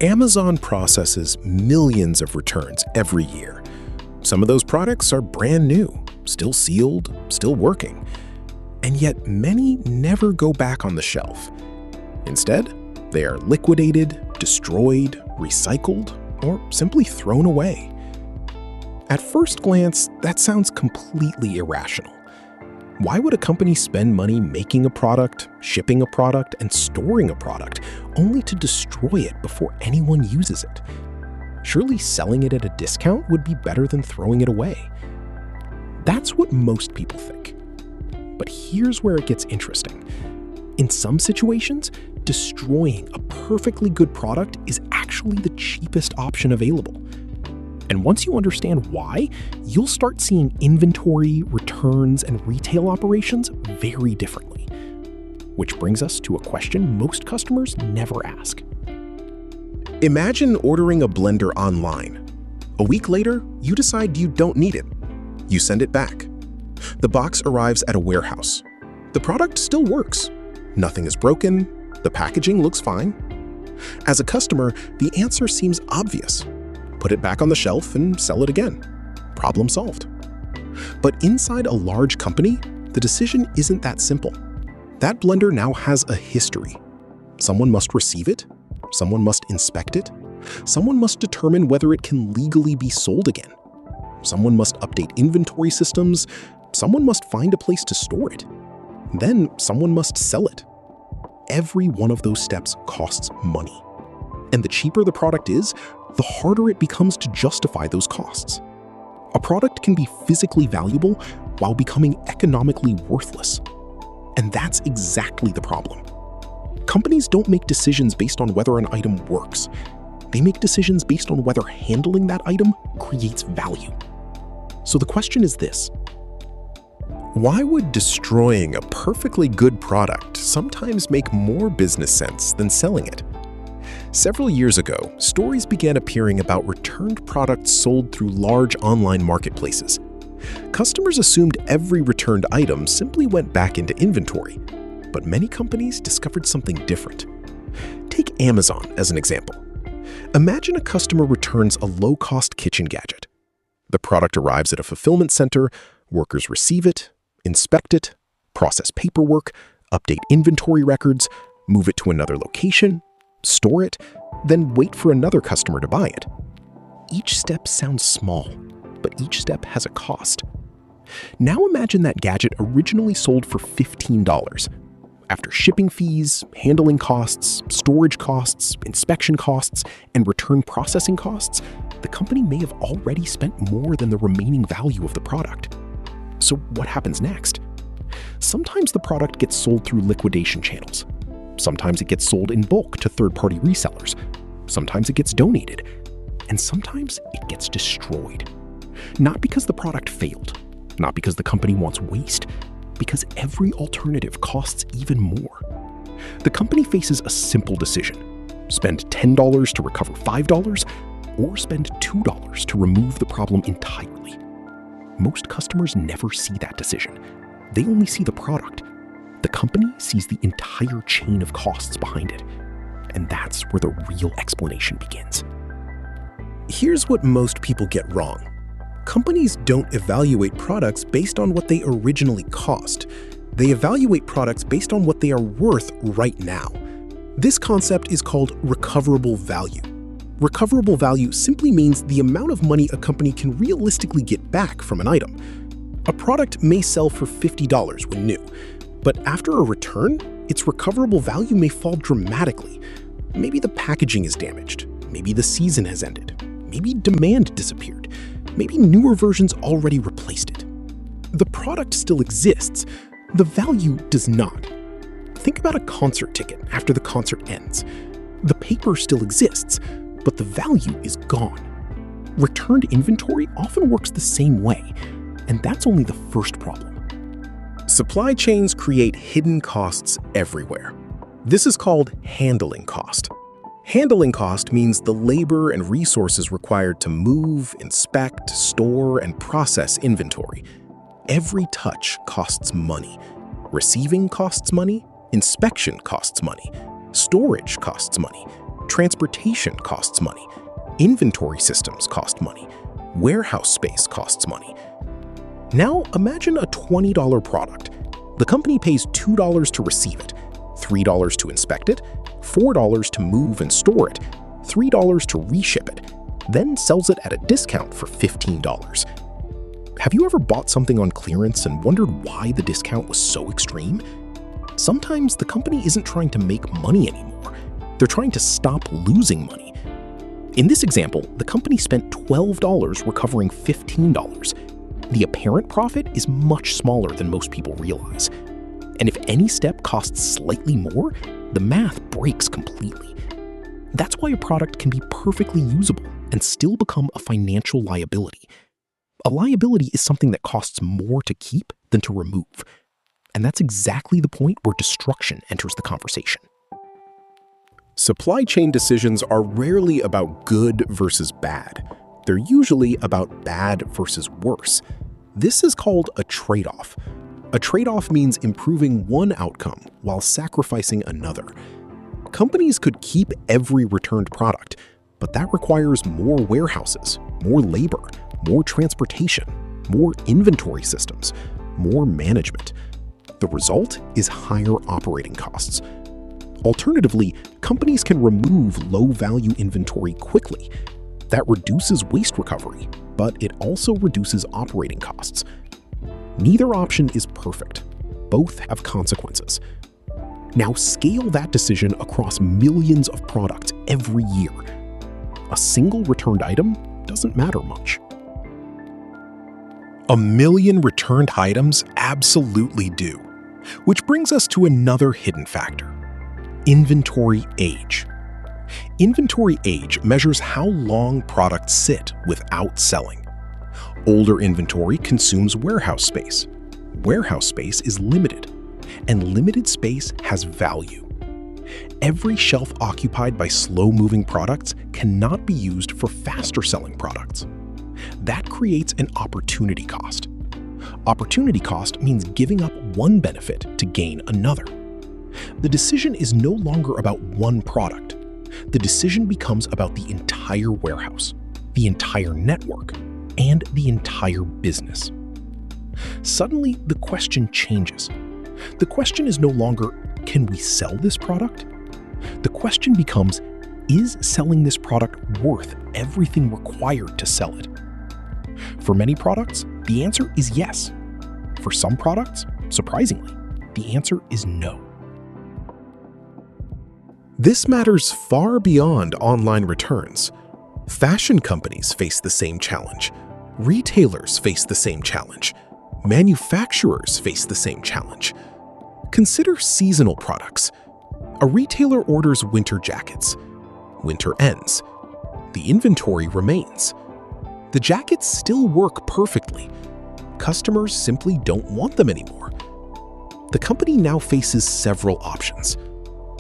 Amazon processes millions of returns every year. Some of those products are brand new, still sealed, still working. And yet many never go back on the shelf. Instead, they are liquidated, destroyed, recycled, or simply thrown away. At first glance, that sounds completely irrational. Why would a company spend money making a product, shipping a product, and storing a product, only to destroy it before anyone uses it? Surely selling it at a discount would be better than throwing it away. That's what most people think. But here's where it gets interesting. In some situations, destroying a perfectly good product is actually the cheapest option available. And once you understand why, you'll start seeing inventory, returns, and retail operations very differently. Which brings us to a question most customers never ask. Imagine ordering a blender online. A week later, you decide you don't need it. You send it back. The box arrives at a warehouse. The product still works. Nothing is broken. The packaging looks fine. As a customer, the answer seems obvious. Put it back on the shelf and sell it again. Problem solved. But inside a large company, the decision isn't that simple. That blender now has a history. Someone must receive it. Someone must inspect it. Someone must determine whether it can legally be sold again. Someone must update inventory systems. Someone must find a place to store it. Then someone must sell it. Every one of those steps costs money. And the cheaper the product is, the harder it becomes to justify those costs. A product can be physically valuable while becoming economically worthless. And that's exactly the problem. Companies don't make decisions based on whether an item works. They make decisions based on whether handling that item creates value. So the question is this: why would destroying a perfectly good product sometimes make more business sense than selling it? Several years ago, stories began appearing about returned products sold through large online marketplaces. Customers assumed every returned item simply went back into inventory, but many companies discovered something different. Take Amazon as an example. Imagine a customer returns a low-cost kitchen gadget. The product arrives at a fulfillment center, workers receive it, inspect it, process paperwork, update inventory records, move it to another location, store it, then wait for another customer to buy it. Each step sounds small, but each step has a cost. Now imagine that gadget originally sold for $15. After shipping fees, handling costs, storage costs, inspection costs, and return processing costs, the company may have already spent more than the remaining value of the product. So what happens next? Sometimes the product gets sold through liquidation channels. Sometimes it gets sold in bulk to third-party resellers. Sometimes it gets donated. And sometimes it gets destroyed. Not because the product failed, not because the company wants waste, because every alternative costs even more. The company faces a simple decision: spend $10 to recover $5, or spend $2 to remove the problem entirely. Most customers never see that decision. They only see the product. The company sees the entire chain of costs behind it. And that's where the real explanation begins. Here's what most people get wrong. Companies don't evaluate products based on what they originally cost. They evaluate products based on what they are worth right now. This concept is called recoverable value. Recoverable value simply means the amount of money a company can realistically get back from an item. A product may sell for $50 when new, but after a return, its recoverable value may fall dramatically. Maybe the packaging is damaged. Maybe the season has ended. Maybe demand disappeared. Maybe newer versions already replaced it. The product still exists. The value does not. Think about a concert ticket after the concert ends. The paper still exists, but the value is gone. Returned inventory often works the same way, and that's only the first problem. Supply chains create hidden costs everywhere. This is called handling cost. Handling cost means the labor and resources required to move, inspect, store, and process inventory. Every touch costs money. Receiving costs money, inspection costs money, storage costs money, Transportation costs money. Inventory systems cost money. Warehouse space costs money. Now imagine a $20 product. The company pays $2 to receive it, $3 to inspect it, $4 to move and store it, $3 to reship it, then sells it at a discount for $15. Have you ever bought something on clearance and wondered why the discount was so extreme? Sometimes the company isn't trying to make money anymore. They're trying to stop losing money. In this example, the company spent $12 recovering $15. The apparent profit is much smaller than most people realize. And if any step costs slightly more, the math breaks completely. That's why a product can be perfectly usable and still become a financial liability. A liability is something that costs more to keep than to remove. And that's exactly the point where destruction enters the conversation. Supply chain decisions are rarely about good versus bad. They're usually about bad versus worse. This is called a trade-off. A trade-off means improving one outcome while sacrificing another. Companies could keep every returned product, but that requires more warehouses, more labor, more transportation, more inventory systems, more management. The result is higher operating costs. Alternatively, companies can remove low-value inventory quickly. That reduces waste recovery, but it also reduces operating costs. Neither option is perfect. Both have consequences. Now scale that decision across millions of products every year. A single returned item doesn't matter much. 1 million returned items absolutely do. Which brings us to another hidden factor: inventory age. Inventory age measures how long products sit without selling. Older inventory consumes warehouse space. Warehouse space is limited, and limited space has value. Every shelf occupied by slow-moving products cannot be used for faster-selling products. That creates an opportunity cost. Opportunity cost means giving up one benefit to gain another. The decision is no longer about one product. The decision becomes about the entire warehouse, the entire network, and the entire business. Suddenly, the question changes. The question is no longer, can we sell this product? The question becomes, is selling this product worth everything required to sell it? For many products, the answer is yes. For some products, surprisingly, the answer is no. This matters far beyond online returns. Fashion companies face the same challenge. Retailers face the same challenge. Manufacturers face the same challenge. Consider seasonal products. A retailer orders winter jackets. Winter ends. The inventory remains. The jackets still work perfectly. Customers simply don't want them anymore. The company now faces several options: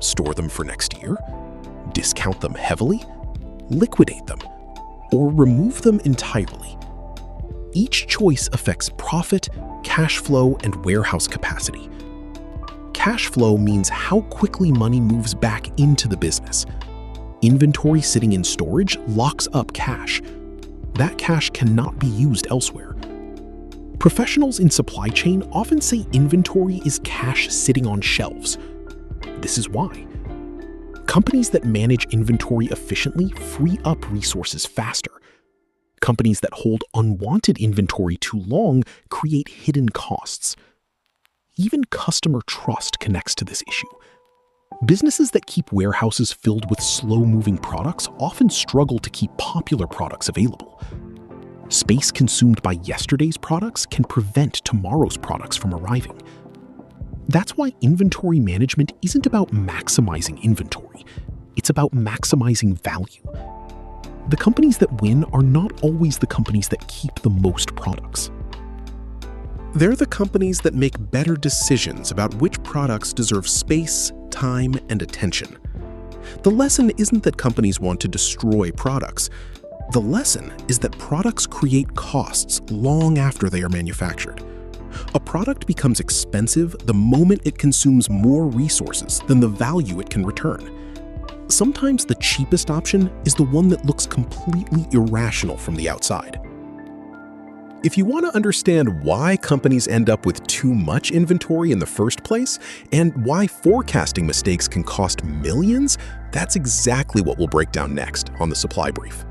store them for next year, discount them heavily, liquidate them, or remove them entirely. Each choice affects profit, cash flow, and warehouse capacity. Cash flow means how quickly money moves back into the business. Inventory sitting in storage locks up cash. That cash cannot be used elsewhere. Professionals in supply chain often say inventory is cash sitting on shelves. This is why. Companies that manage inventory efficiently free up resources faster. Companies that hold unwanted inventory too long create hidden costs. Even customer trust connects to this issue. Businesses that keep warehouses filled with slow-moving products often struggle to keep popular products available. Space consumed by yesterday's products can prevent tomorrow's products from arriving. That's why inventory management isn't about maximizing inventory. It's about maximizing value. The companies that win are not always the companies that keep the most products. They're the companies that make better decisions about which products deserve space, time, and attention. The lesson isn't that companies want to destroy products. The lesson is that products create costs long after they are manufactured. A product becomes expensive the moment it consumes more resources than the value it can return. sometimes the cheapest option is the one that looks completely irrational from the outside. If you want to understand why companies end up with too much inventory in the first place, and why forecasting mistakes can cost millions, that's exactly what we'll break down next on the Supply Brief.